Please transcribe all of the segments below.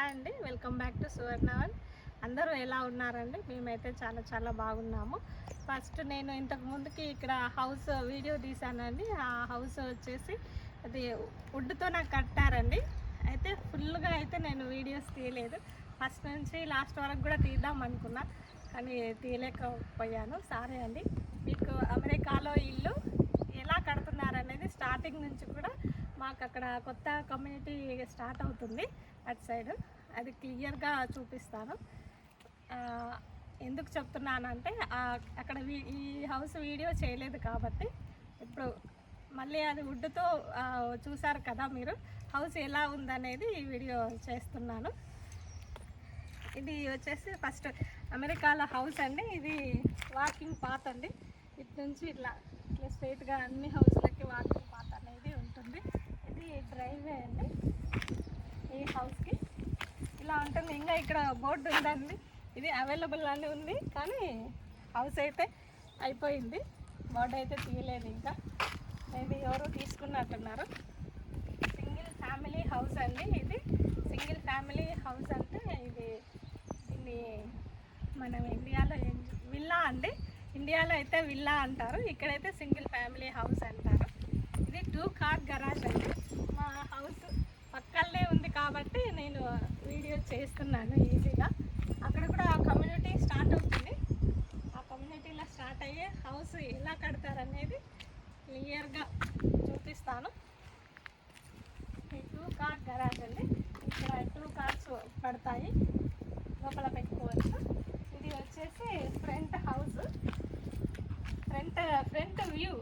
Hi అండి, welcome back to సువర్ణవన్. అందరూ ఎలా ఉన్నారండి? మేమైతే చాలా బాగున్నాము. ఫస్ట్ నేను ఇంతకు ముందుకి ఇక్కడ హౌస్ వీడియో తీసానండి. ఆ హౌస్ వచ్చేసి అది వుడ్తో నాకు కట్టారండి. అయితే ఫుల్గా అయితే నేను వీడియోస్ తీయలేదు. ఫస్ట్ నుంచి లాస్ట్ వరకు కూడా తీద్దాం అనుకున్నా, కానీ తీయలేకపోయాను. సారీ అండి. మీకు అమెరికాలో ఇల్లు ఎలా కడుతున్నారనేది స్టార్టింగ్ నుంచి కూడా మాకు అక్కడ కొత్త కమ్యూనిటీ స్టార్ట్ అవుతుంది అటు సైడ్, అది క్లియర్గా చూపిస్తాను. ఎందుకు చెప్తున్నానంటే అక్కడ ఈ హౌస్ వీడియో చేయలేదు కాబట్టి ఇప్పుడు మళ్ళీ అది వుడ్తో చూసారు కదా మీరు, హౌస్ ఎలా ఉందనేది ఈ వీడియో చేస్తున్నాను. ఇది వచ్చేసి ఫస్ట్ అమెరికాలో హౌస్ అండి. ఇది వాకింగ్ పాత్ అండి. ఇటు నుంచి ఇట్లా స్ట్రైట్గా అన్ని హౌస్లకి వాకింగ్ పాత్ అనేది ఉంటుంది. ఇది డ్రైవే అండి. ఈ హౌస్కి ఇలా ఉంటుంది. ఇంకా ఇక్కడ బోర్డు ఉందండి, ఇది అవైలబుల్ అని ఉంది, కానీ హౌస్ అయితే అయిపోయింది. బోర్డు అయితే తీయలేదు ఇంకా, మేబీ ఎవరు తీసుకున్నట్టున్నారు. సింగిల్ ఫ్యామిలీ హౌస్ అండి. ఇది సింగిల్ ఫ్యామిలీ హౌస్ అంటే దీన్ని మనం ఇండియాలో విల్లా అండి. ఇండియాలో అయితే విల్లా అంటారు, ఇక్కడైతే సింగిల్ ఫ్యామిలీ హౌస్ అంటారు. ఇది 2 కార్ గరాజ్ అండి. మా హౌస్ పక్కనే ఉంది కాబట్టి నేను వీడియో చేస్తున్నాను ఈజీగా. అక్కడ కూడా ఆ కమ్యూనిటీ స్టార్ట్ అవుతుంది. ఆ కమ్యూనిటీలో స్టార్ట్ అయ్యే హౌస్ ఎలా కడతారనేది క్లియర్గా చూపిస్తాను. ఈ 2 కార్ గరాజ్ అండి. ఇక్కడ 2 కార్స్ పడతాయి, లోపల పెట్టుకోవచ్చు. ఇది వచ్చేసి ఫ్రంట్ హౌస్, ఫ్రంట్ వ్యూ.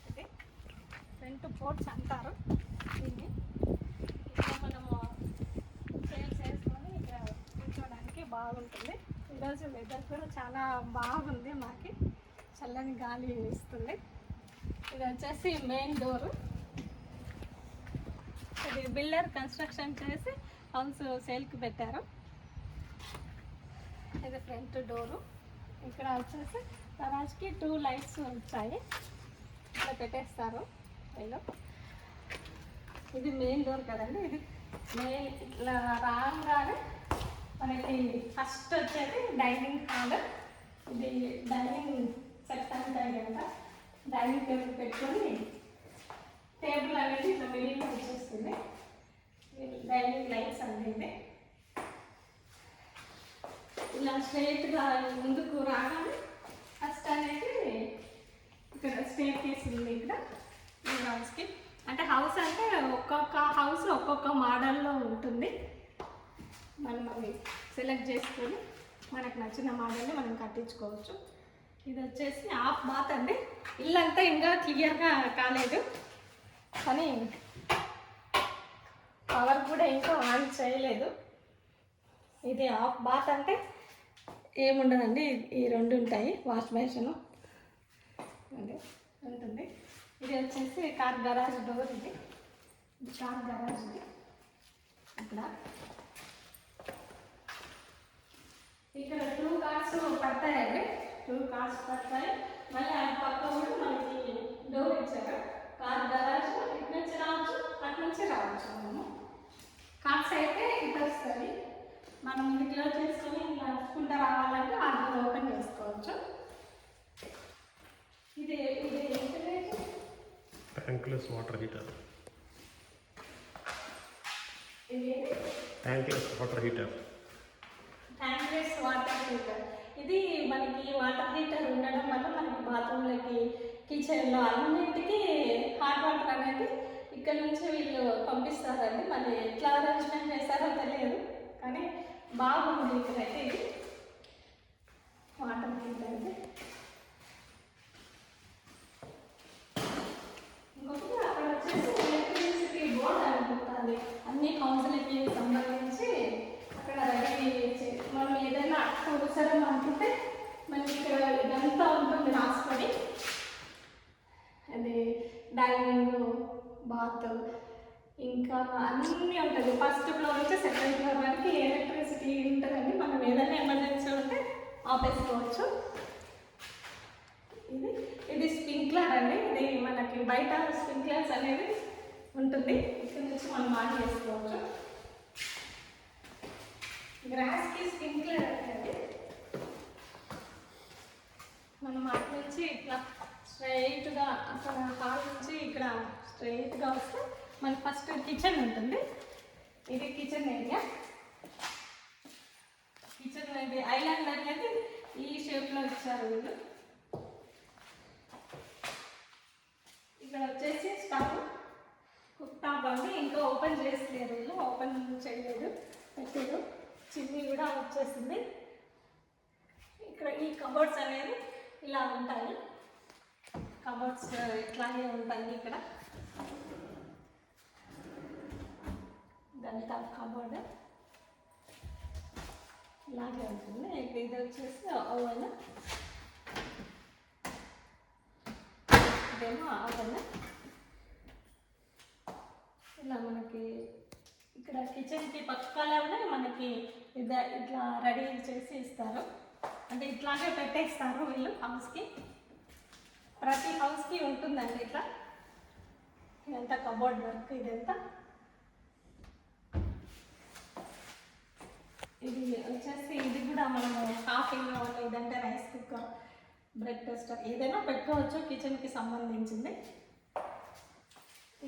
ఇది ఫ్రంట్ పోర్చ్ అంటారు దీన్ని. ఇక్కడ మనము చైర్స్ వేసుకొని ఇక్కడ కూర్చోడానికి బాగుంటుంది. ఈరోజు వెదర్ కూడా చాలా బాగుంది, మాకి చల్లని గాలి ఇస్తుంది. ఇది వచ్చేసి మెయిన్ డోరు. ఇది బిల్డర్ కన్స్ట్రక్షన్ చేసి హౌస్ సేల్కి పెట్టారు. ఇది ఫ్రంట్ డోరు. ఇక్కడ వచ్చేసి గరాజ్కి 2 లైట్స్ వచ్చాయి, ఇట్లా పెట్టేస్తారు వీళ్ళు. ఇది మెయిన్ డోర్ కదండి. ఇది మెయిన్ ఇట్లా రాగానే మనకి ఫస్ట్ వచ్చేది డైనింగ్ హాల్. ఇది డైనింగ్ సెట్ అంటాయి కదా, డైనింగ్ టేబుల్ పెట్టుకొని టేబుల్ అనేది ఇట్లా మిడిల్లో వచ్చేస్తుంది. డైనింగ్ లైట్స్ అనేది ఇలా స్ట్రైట్గా ముందుకు రాగానే ఫస్ట్ అనేది ఇక్కడ స్టేర్ కేస్ ఉంది. ఇక్కడ ఈ హౌస్కి అంటే హౌస్ అంటే ఒక్కొక్క హౌస్ ఒక్కొక్క మోడల్లో ఉంటుంది. మనం అవి సెలెక్ట్ చేసుకొని మనకు నచ్చిన మోడల్ని మనం కట్టించుకోవచ్చు. ఇది వచ్చేసి హాఫ్ బాత్ అండి. ఇల్లంతా ఇంకా క్లియర్గా కాలేదు, కానీ పవర్ కూడా ఇంకా ఆన్ చేయలేదు. ఇది హాఫ్ బాత్ అంటే ఏముండదండి, ఈ 2 ఉంటాయి, వాష్ బేసిన్ ఉంటుంది. ఇది వచ్చేసి కార్ గరాజ్ డోర్. ఇది కార్ గరాజ్. ఇక్కడ 2 కార్స్ పడతాయండి. 2 కార్స్ పడతాయి. మళ్ళీ ఆ పక్క కూడా మనకి డోర్ ఇచ్చారు. కార్ గరాజ్ ఇటు నుంచి రావచ్చు, అటు నుంచి రావచ్చు. మనము కార్స్ అయితే ఇటు వస్తుంది. మనం ఇది క్లోజ్ చేసుకొని నడుచుకుంటూ రావాలంటే ఆ డోర్ ఓపెన్ చేసుకోవచ్చు. ఇది tankless water heater. Tankless water heater. ఇది మనకి వాటర్ హీటర్ ఉండడం వల్ల మనకి బాత్రూమ్లకి, కిచెన్లో అన్నింటికి హాట్ వాటర్ అనేది ఇక్కడ నుంచి వీళ్ళు పంపిస్తారండి. మరి ఎట్లా అరేంజ్మెంట్ చేస్తారో తెలియదు, కానీ బాగుంది ఇక్కడైతే. ఇది వాటర్ హీటర్ అండి. ఇంకొకటి అక్కడ వచ్చేసి ఎలక్ట్రిసిటీ బోర్డ్ అనుకుంటుంది. అన్ని హౌస్లకి సంబంధించి అక్కడ రెడీ మనం ఏదైనా అవసరం అనుకుంటే మనకి ఇక్కడ ఇదంతా ఉంటుంది రాసుకొని. అది డైనింగ్, బాత్, ఇంకా అన్నీ ఉంటుంది. ఫస్ట్ ఫ్లోర్ నుంచి సెకండ్ ఫ్లోర్ వరకు ఎలక్ట్రిసిటీ ఉంటుందండి. మనం ఏదైనా ఎమర్జెన్సీ ఉంటే ఆపేసుకోవచ్చు. ఇది స్ప్రింక్లర్ అండి. ఇది మనకి బయట స్ప్రింక్లర్స్ అనేది ఉంటుంది, ఇక్కడ నుంచి మనం ఆన్ చేసుకోవచ్చు. నుంచి ఇట్లా స్ట్రైట్గా అక్కడ హాల్ నుంచి ఇక్కడ స్ట్రైట్గా వస్తే మనకి ఫస్ట్ కిచెన్ ఉంటుంది. ఇది కిచెన్ ఏరియా. కిచెన్ అనేది ఐలాండ్ అనేది ఈ షేప్లో ఇచ్చారు వీళ్ళు. ఇక్కడ వచ్చేసి స్టవ్, కుక్ టాప్ అండి. ఇంకా ఓపెన్ చేసలేరు వీళ్ళు, ఓపెన్ చేయలేదు, పెట్టారు. చిమ్నీ కూడా వచ్చేసింది. ఇక్కడ ఈ కబోర్డ్స్ అనేది ఇలా ఉంటాయి. కబోర్డ్స్ ఇట్లాగే ఉంటాయి. ఇక్కడ ఇదంతా కబోర్డ్ ఇలాగే ఉంటుంది. ఇది వచ్చేసి ఓవెన్, ఇదేమో ఓవెన్. ఇలా మనకి ఇక్కడ కిచెన్కి పక్కనే మనకి ఇట్లా రెడీ చేసి ఇస్తారు. అంటే ఇట్లాగే పెట్టేస్తారు వీళ్ళు హౌస్కి. ప్రతి హౌస్కి ఉంటుందండి ఇట్లా. ఇదంతా కబోర్డ్ వర్క్. ఇదంతా ఇది వచ్చేసి ఇది కూడా మనము కాఫీలో లేదంటే రైస్ కుక్కర్, బ్రెడ్ టోస్టర్ ఏదైనా పెట్టుకోవచ్చు కిచెన్కి సంబంధించింది.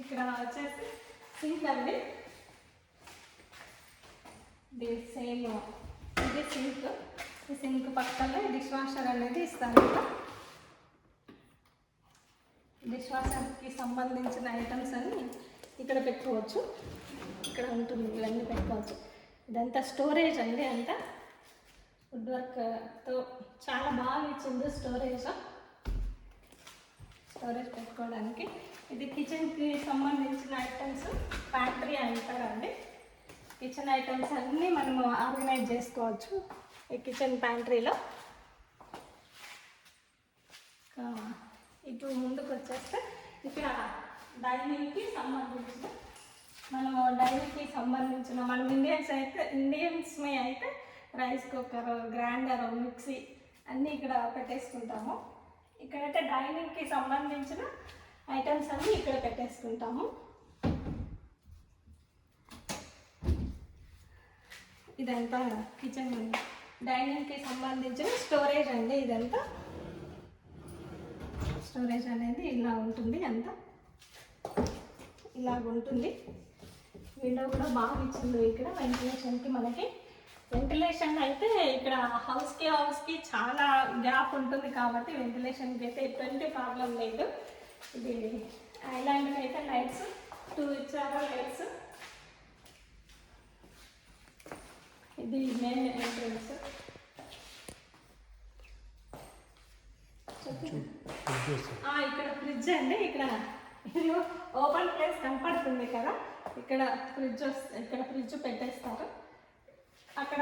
ఇక్కడ వచ్చేసి సింక్ అండి. ఇది సేమ్ ఇది సింక్. ఈ సింక్ పక్కనే డిష్ వాషర్ అనేది ఇస్తారు. డిష్ వాషర్కి సంబంధించిన ఐటమ్స్ అని ఇక్కడ పెట్టుకోవచ్చు. ఇక్కడ ఉంటుంది, ఇవన్నీ పెట్టుకోవచ్చు. ఇదంతా స్టోరేజ్ అండి. అంతా వుడ్ వర్క్తో చాలా బాగా ఇచ్చింది స్టోరేజ్ పెట్టుకోవడానికి. ఇది కిచెన్కి సంబంధించిన ఐటమ్స్ ఫ్యాక్టరీ అంటారండి. కిచెన్ ఐటమ్స్ అన్నీ మనము ఆర్గనైజ్ చేసుకోవచ్చు ఈ కిచెన్ ప్యాంట్రీలో. ఇటు ముందుకు వచ్చేస్తే ఇక్కడ డైనింగ్కి సంబంధించిన మనం ఇండియన్స్మే అయితే రైస్ కుక్కర్, గ్రైండర్, మిక్సీ అన్నీ ఇక్కడ పెట్టేసుకుంటాము. ఇక్కడైతే డైనింగ్కి సంబంధించిన ఐటమ్స్ అన్నీ ఇక్కడ పెట్టేసుకుంటాము. ఇదంతా కిచెన్ డైనింగ్కి సంబంధించిన స్టోరేజ్ అండి. ఇదంతా స్టోరేజ్ అనేది ఇలా ఉంటుంది. అంతా ఇలాగుంటుంది. విండో కూడా బాగా ఇచ్చింది ఇక్కడ వెంటిలేషన్కి. మనకి వెంటిలేషన్ అయితే ఇక్కడ హౌస్కి చాలా గ్యాప్ ఉంటుంది కాబట్టి వెంటిలేషన్కి అయితే ఎటువంటి ప్రాబ్లం లేదు. ఇది ఐలాండ్కి అయితే లైట్స్ 2 ఇచ్చారు లైట్స్. ఇది మెయిన్ ఎంట్రన్స్. ఇక్కడ ఫ్రిడ్జ్ అండి. ఇక్కడ ఇది ఓపెన్ ప్లేస్ కనపడుతుంది కదా, ఇక్కడ ఫ్రిడ్జ్ పెట్టేస్తారు. అక్కడ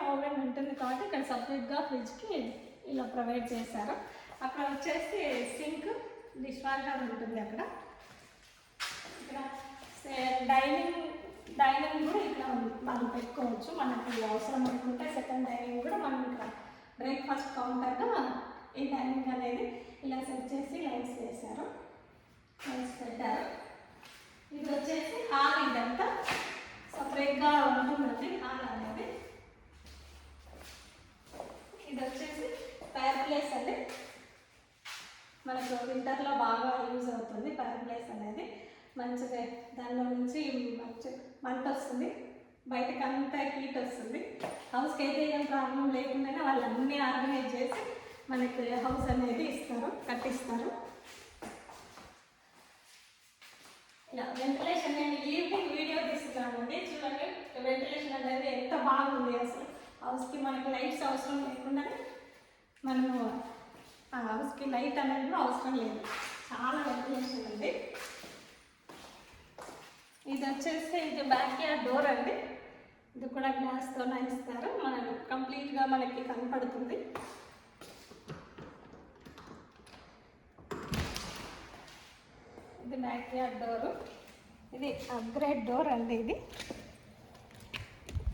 ఓవెన్ ఉంటుంది కాబట్టి ఇక్కడ సపరేట్గా ఫ్రిడ్జ్కి ఇలా ప్రొవైడ్ చేశారు. అక్కడ వచ్చేసి సింక్, డిష్ వాషర్ ఉంటుంది అక్కడ. ఇక్కడ డైనింగ్ కూడా ఇక్కడ మనం పెట్టుకోవచ్చు. మనకి అవసరం అనుకుంటే సెకండ్ డైనింగ్ కూడా మనం ఇక్కడ బ్రేక్ఫాస్ట్ కౌంటర్గా ఈ డైనింగ్ అనేది ఇలా సెట్ చేసి లైట్స్ పెట్టారు. ఇది వచ్చేసి హాల్. ఇదంతా సపరేట్గా ఉంటుందండి హాల్ అనేది. ఇది వచ్చేసి ఫైర్ ప్లేస్ అండి. మనకు వింటర్లో బాగా యూజ్ అవుతుంది ఫైర్ ప్లేస్ అనేది. మంచిగా దానిలో నుంచి మంచి మంట వస్తుంది, బయటకు అంతా హీట్ వస్తుంది. హౌస్కి అయితే ఏం ప్రాబ్లం లేకుండానే వాళ్ళు అన్నీ ఆర్గనైజ్ చేసి మనకి హౌస్ అనేది కట్టిస్తారు. ఇలా వెంటిలేషన్ నేను ఈవినింగ్ వీడియో తీసుకున్నానండి. చూడండి వెంటిలేషన్ అనేది ఎంత బాగుంది. అసలు హౌస్కి మనకి లైట్స్ అవసరం లేకుండానే మనము హౌస్కి లైట్ అనేది కూడా అవసరం లేదు. చాలా వెంటిలేషన్ ఉంది. ఇది వచ్చేసి ఇది బ్యాక్ యార్డ్ డోర్ అండి. ఇది కూడా గ్లాస్తో ఇస్తారు. కంప్లీట్గా మనకి కనపడుతుంది. ఇది బ్యాక్ యార్డ్ డోరు. ఇది అప్గ్రేడ్ డోర్ అండి.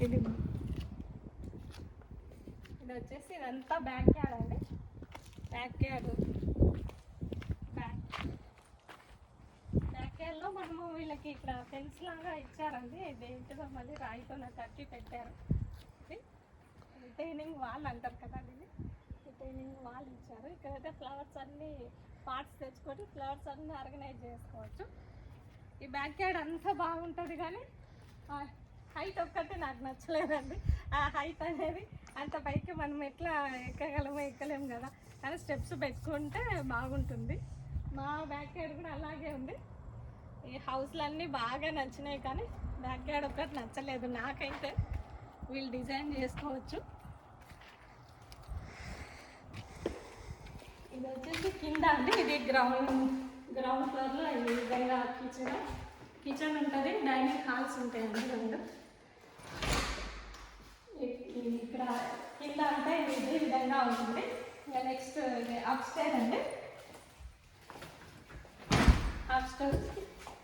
ఇది వచ్చేసి ఇదంతా బ్యాక్ యార్డ్ అండి. బ్యాక్ యార్డ్లో మనము వీళ్ళకి ఇక్కడ ఫెన్స్ లాగా ఇచ్చారండి. దేంట్లో మళ్ళీ రాయితో కట్టి పెట్టారు. ఇది రిటైనింగ్ వాల్ అంటారు కదా. ఇది రిటైనింగ్ వాల్ ఇచ్చారు. ఇక్కడైతే ఫ్లవర్స్ అన్నీ పార్ట్స్ తెచ్చుకొని ఫ్లవర్స్ అన్నీ ఆర్గనైజ్ చేసుకోవచ్చు. ఈ బ్యాక్ యార్డ్ అంతా బాగుంటుంది కానీ హైట్ ఒక్కటి నాకు నచ్చలేదండి. ఆ హైట్ అనేది అంత పైకి మనం ఎట్లా ఎక్కగలమో ఎక్కలేము కదా, కానీ స్టెప్స్ పెట్టుకుంటే బాగుంటుంది. మా బ్యాక్ యార్డ్ కూడా అలాగే ఉంది. ఈ హౌస్లన్నీ బాగా నచ్చినాయి కానీ బ్యాక్ యార్డ్ ఒక్కటి నచ్చలేదు నాకైతే. వీళ్ళు డిజైన్ చేసుకోవచ్చు. ఇది వచ్చేసి కింద అండి, ఇది గ్రౌండ్ ఫ్లోర్లో ఈ విధంగా కిచెన్ ఉంటుంది, డైనింగ్ హాల్స్ ఉంటాయండి రెండు. ఇక్కడ కింద అంటే ఈ విధంగా ఉంటుంది. నెక్స్ట్ అప్స్టైర్ అండి, అప్స్టైర్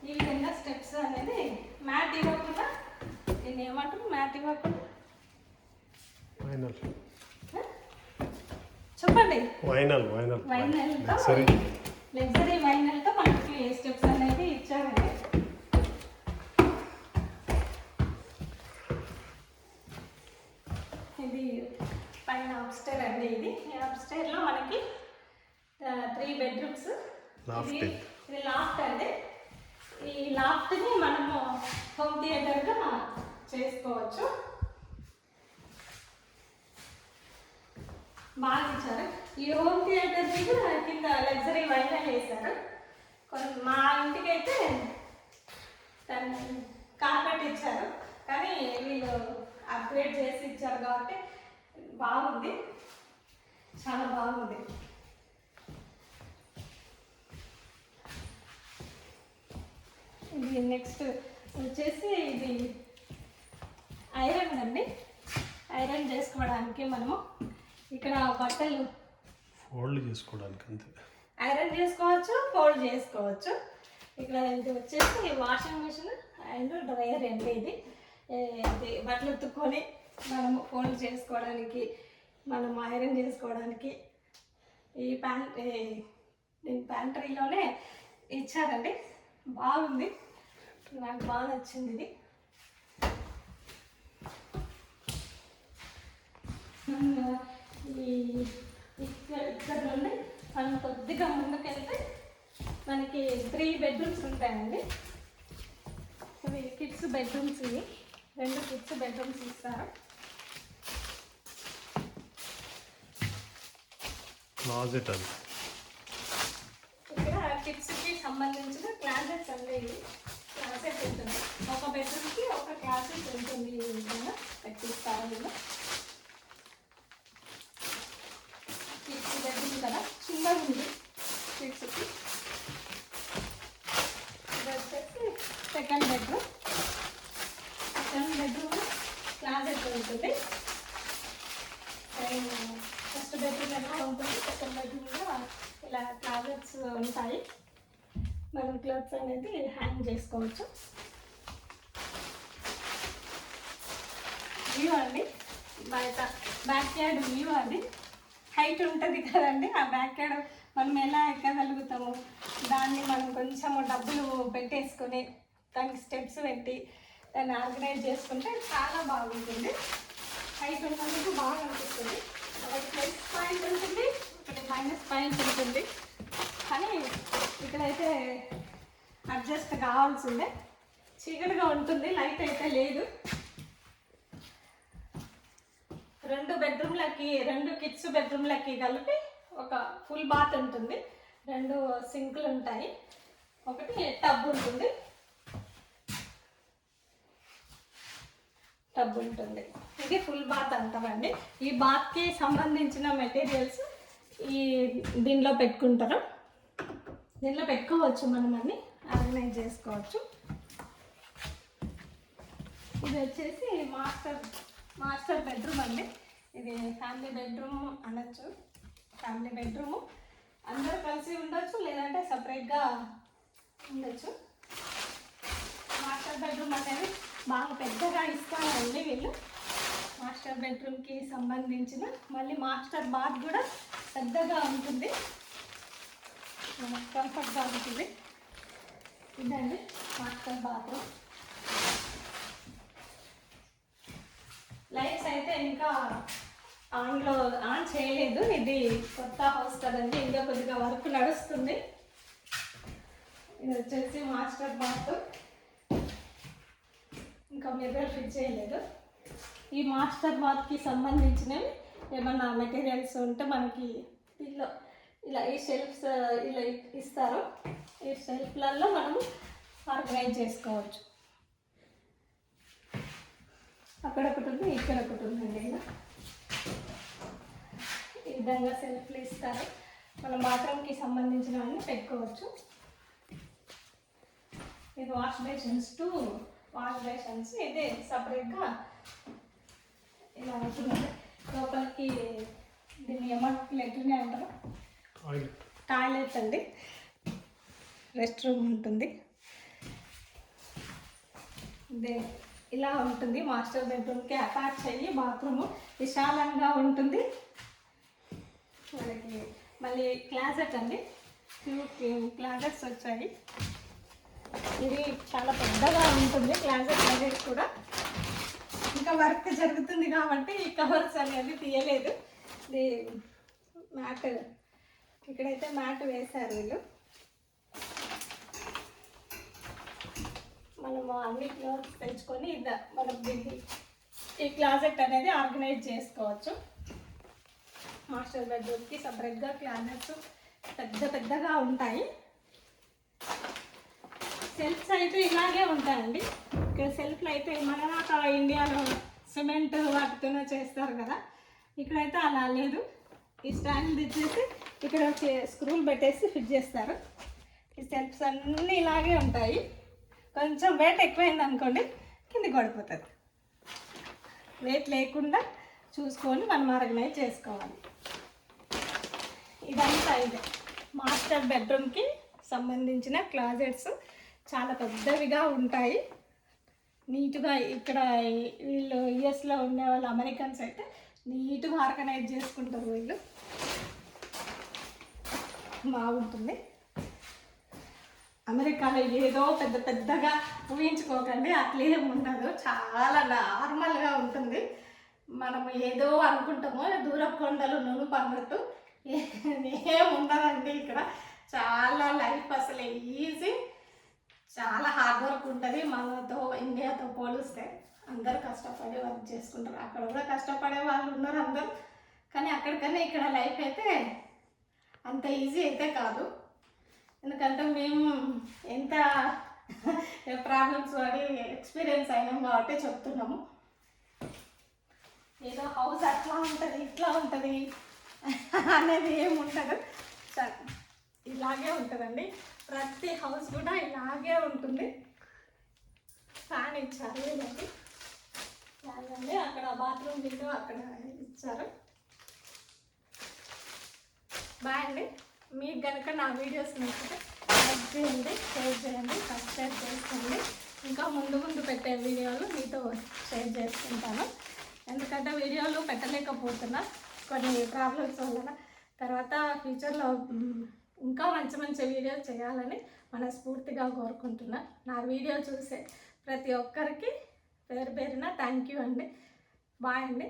ఈ విధంగా స్టెప్స్ అనేది మ్యాట్ ఇవ్వకుండా, దీన్ని ఏమంటారు, మ్యాట్ ఇవ్వకుండా చెప్పండి, లగ్జరీ వైనల్తో మనకి స్టెప్స్ అనేది ఇచ్చారండి. ఇది పైన అప్స్టైర్ అండి. ఇది అప్స్టైర్లో మనకి 3 బెడ్రూమ్స్. ఇది లాఫ్ట్ అండి. ఈ లాఫ్ట్ని మనము హోమ్ థియేటర్గా చేసుకోవచ్చు. బాగా ఇచ్చారు. ఈ హోమ్ థియేటర్ కూడా కింద లగ్జరీ వైనల్ వేశారు. మా ఇంటికి అయితే కార్పెట్ ఇచ్చారు, కానీ వీళ్ళు అప్గ్రేడ్ చేసి ఇచ్చారు కాబట్టి బాగుంది, చాలా బాగుంది. ఇది నెక్స్ట్ వచ్చేసి ఇది ఐరన్ అండి. ఐరన్ చేసుకోవడానికి మనము ఇక్కడ బట్టలు ఫోల్డ్ చేసుకోవడానికి అంతే, ఐరన్ చేసుకోవచ్చు, ఫోల్డ్ చేసుకోవచ్చు. ఇక్కడ ఇది వచ్చేసి వాషింగ్ మిషన్ అండ్ డ్రైయర్ అండి. ఇది బట్టలు ఉతుక్కొని మనము ఫోల్డ్ చేసుకోవడానికి, మనం ఐరన్ చేసుకోవడానికి ఈ ప్యాంట్రీలోనే ఇచ్చారండి. బాగుంది, నాకు బాగా నచ్చింది ఇది. ఇక్కడ నుండి మనం కొద్దిగా ముందుకెళ్తే మనకి 3 బెడ్రూమ్స్ ఉంటాయండి. ఇవి కిడ్స్ బెడ్రూమ్స్, ఇవి 2 కిడ్స్ బెడ్రూమ్స్ ఇస్తారు. క్లాజెట్ అది, ఇక్కడ కిడ్స్కి సంబంధించిన క్లాసెస్ అనేవి క్లాసెట్ ఉంటుంది. ఒక బెడ్రూమ్కి ఒక క్లాసెట్ ఉంటుంది. ఈ విధంగా పెట్టిస్తారు వీళ్ళు. కిడ్స్ బెడ్రూమ్ కదా, చిన్నగా ఉంది కిడ్స్కి. ఇది వచ్చేసి సెకండ్ బెడ్రూమ్. క్లాసెట్ ఉంటుంది. ఫస్ట్ బెడ్రూమ్ ఎలా ఉంటుంది, సెకండ్ బెడ్రూమ్లో ఇలా క్లాసెట్స్ ఉంటాయి. మనం క్లోత్స్ అనేది హ్యాంగ్ చేసుకోవచ్చు. వ్యూ అండి, బయట బ్యాక్ యార్డ్ వ్యూ. అది హైట్ ఉంటుంది కదండి, ఆ బ్యాక్ యార్డ్ మనం ఎలా ఎక్కగలుగుతాము, దాన్ని మనం కొంచెము డబ్బులు పెట్టేసుకొని దానికి స్టెప్స్ పెట్టి దాన్ని ఆర్గనైజ్ చేసుకుంటే చాలా బాగుంటుంది. హైట్ ఉన్నందుకు బాగా అనిపిస్తుంది. ఒకటి ప్లస్ పాయింట్ ఉంటుంది, ఒకటి మైనస్ పాయింట్ ఉంటుంది. కానీ ఇక్కడైతే అడ్జస్ట్ కావాల్సిందే. చీకటిగా ఉంటుంది, లైట్ అయితే లేదు. 2 బెడ్రూమ్లకి, 2 కిడ్స్ బెడ్రూమ్లకి కలిపి ఒక ఫుల్ బాత్ ఉంటుంది. 2 సింకులు ఉంటాయి, ఒకటి టబ్ ఉంటుంది. ఇది ఫుల్ బాత్ అంటామండి. ఈ బాత్కి సంబంధించిన మెటీరియల్స్ దీనిలో పెట్టుకుంటారు. దీనిలో పెట్టుకోవచ్చు, మనం అన్ని ఆర్గనైజ్ చేసుకోవచ్చు. ఇది వచ్చేసి మాస్టర్ బెడ్రూమ్ అండి. ఇది ఫ్యామిలీ బెడ్రూమ్ అనొచ్చు. ఫ్యామిలీ బెడ్రూము అందరూ కలిసి ఉండొచ్చు, లేదంటే సపరేట్గా ఉండొచ్చు. మాస్టర్ బెడ్రూమ్ అనేది బాగా పెద్దగా ఇస్తారండి వీళ్ళు. మాస్టర్ బెడ్రూమ్కి సంబంధించిన మళ్ళీ మాస్టర్ బాత్ కూడా పెద్దగా ఉంటుంది, కంఫర్ట్గా ఉంటుంది. ఇదండి మాస్టర్ బాత్రూమ్. లైట్స్ అయితే ఇంకా ఆన్ చేయలేదు. ఇది కొత్త హౌస్ కదండి, ఇంకా కొద్దిగా వర్క్ నడుస్తుంది. ఇది వచ్చేసి మాస్టర్ బాత్, ఇంకా మిర్రర్ ఫిట్ చేయలేదు. ఈ మాస్టర్ బాత్కి సంబంధించినవి ఏమన్నా మెటీరియల్స్ ఉంటే మనకి దీనిలో ఇలా ఈ షెల్ఫ్స్ ఇలా ఇస్తారు. ఈ షెల్ఫ్లలో మనము ఆర్గనైజ్ చేసుకోవచ్చు. అక్కడ ఒకటి ఉంది, ఇక్కడ ఒకటి ఉందండి. ఇలా ఈ విధంగా సెల్ఫ్లు ఇస్తారు. మనం బాత్రూమ్కి సంబంధించినవన్నీ పెట్టుకోవచ్చు. ఇది వాష్ బేషన్స్ ఇదే సపరేట్గా ఇలా ఉంటుంది. లోపలికి దీన్ని ఏమంటారు, లెట్రిన్ అంటారు, టాయిలెట్ అండి, రెస్ట్ రూమ్ ఉంటుంది. ఇదే ఇలా ఉంటుంది. మాస్టర్ బెడ్రూమ్కి అటాచ్ అయ్యి బాత్రూమ్ విశాలంగా ఉంటుంది. మనకి మళ్ళీ క్లాజెట్ అండి, 2 క్లాజెట్స్ వచ్చాయి. ఇది చాలా పెద్దగా ఉంటుంది క్లాజెట్ కూడా. ఇంకా వర్క్ జరుగుతుంది కాబట్టి ఈ కవర్స్ అనేది తీయలేదు. ఇది మ్యాట్, ఇక్కడైతే మ్యాట్ వేశారు వీళ్ళు. మనము అన్ని క్లోత్స్ తెచ్చుకొని మనం దీన్ని ఈ క్లాజెట్ అనేది ఆర్గనైజ్ చేసుకోవచ్చు. మాస్టర్ బెడ్రూమ్కి సపరేట్గా క్లాజెట్స్ పెద్దగా ఉంటాయి. సెల్ఫ్స్ అయితే ఇలాగే ఉంటాయండి. సెల్ఫ్లు అయితే మన ఇండియాలో సిమెంట్ వాటితోనే చేస్తారు కదా, ఇక్కడైతే అలా లేదు. ఈ స్టాండ్ తెచ్చేసి ఇక్కడ స్క్రూలు పెట్టేసి ఫిట్ చేస్తారు. ఈ సెల్ఫ్స్ అన్నీ ఇలాగే ఉంటాయి. కొంచెం వెయిట్ ఎక్కువైంది అనుకోండి కిందికి పడిపోతుంది. వెయిట్ లేకుండా చూసుకొని మనం ఆర్గనైజ్ చేసుకోవాలి. ఇదంతా ఇదే మాస్టర్ బెడ్రూమ్కి సంబంధించిన క్లాజెట్స్. చాలా పెద్దవిగా ఉంటాయి, నీట్గా. ఇక్కడ వీళ్ళు యుఎస్లో ఉండే వాళ్ళు అమెరికన్స్ అయితే నీట్గా ఆర్గనైజ్ చేసుకుంటారు. వీళ్ళు బాగుంటుంది. అమెరికాలో ఏదో పెద్దగా ఊహించుకోకండి, అట్లేం ఉండదు. చాలా నార్మల్గా ఉంటుంది. మనం ఏదో అనుకుంటామో దూరపు కొండలు నునుపు అన్నట్టు ఏం ఉండదండి. ఇక్కడ చాలా లైఫ్ అసలు ఈజీ, చాలా హార్డ్ వర్క్ ఉంటుంది. మనతో ఇండియాతో పోలిస్తే అందరూ కష్టపడి వర్క్ చేసుకుంటారు. అక్కడ కూడా కష్టపడే వాళ్ళు ఉన్నారు అందరూ, కానీ అక్కడికన్నా ఇక్కడ లైఫ్ అయితే అంత ఈజీ అయితే కాదు. ఎందుకంటే మేము ఎంత ప్రాబ్లమ్స్ పడి ఎక్స్పీరియన్స్ అయినాం కాబట్టి చెప్తున్నాము. ఏదో హౌస్ అట్లా ఉంటుంది ఇట్లా ఉంటుంది అనేది ఏమి ఉండదు. ఇలాగే ఉంటుందండి. ప్రతి హౌస్ కూడా ఇలాగే ఉంటుంది. ఫ్యాన్ ఇచ్చారు వీళ్ళకి, ఫ్యాన్ అండి. అక్కడ బాత్రూమ్ విండో అక్కడ ఇచ్చారు. బాయ్ అండి. మీకు కనుక నా వీడియోస్ నచ్చితే లైక్ చేయండి, షేర్ చేయండి, సబ్స్క్రైబ్ చేసుకోండి. ఇంకా ముందు పెట్టే వీడియోలు మీతో షేర్ చేసుకుంటాను. ఎందుకంటే వీడియోలు పెట్టలేకపోతున్నా కొన్ని ప్రాబ్లమ్స్ వలన. తర్వాత ఫ్యూచర్లో ఇంకా మంచి వీడియోలు చేయాలని మనస్ఫూర్తిగా కోరుకుంటున్నా. నా వీడియో చూసే ప్రతి ఒక్కరికి పేరున థ్యాంక్ యూ అండి. బాయ్ అండి.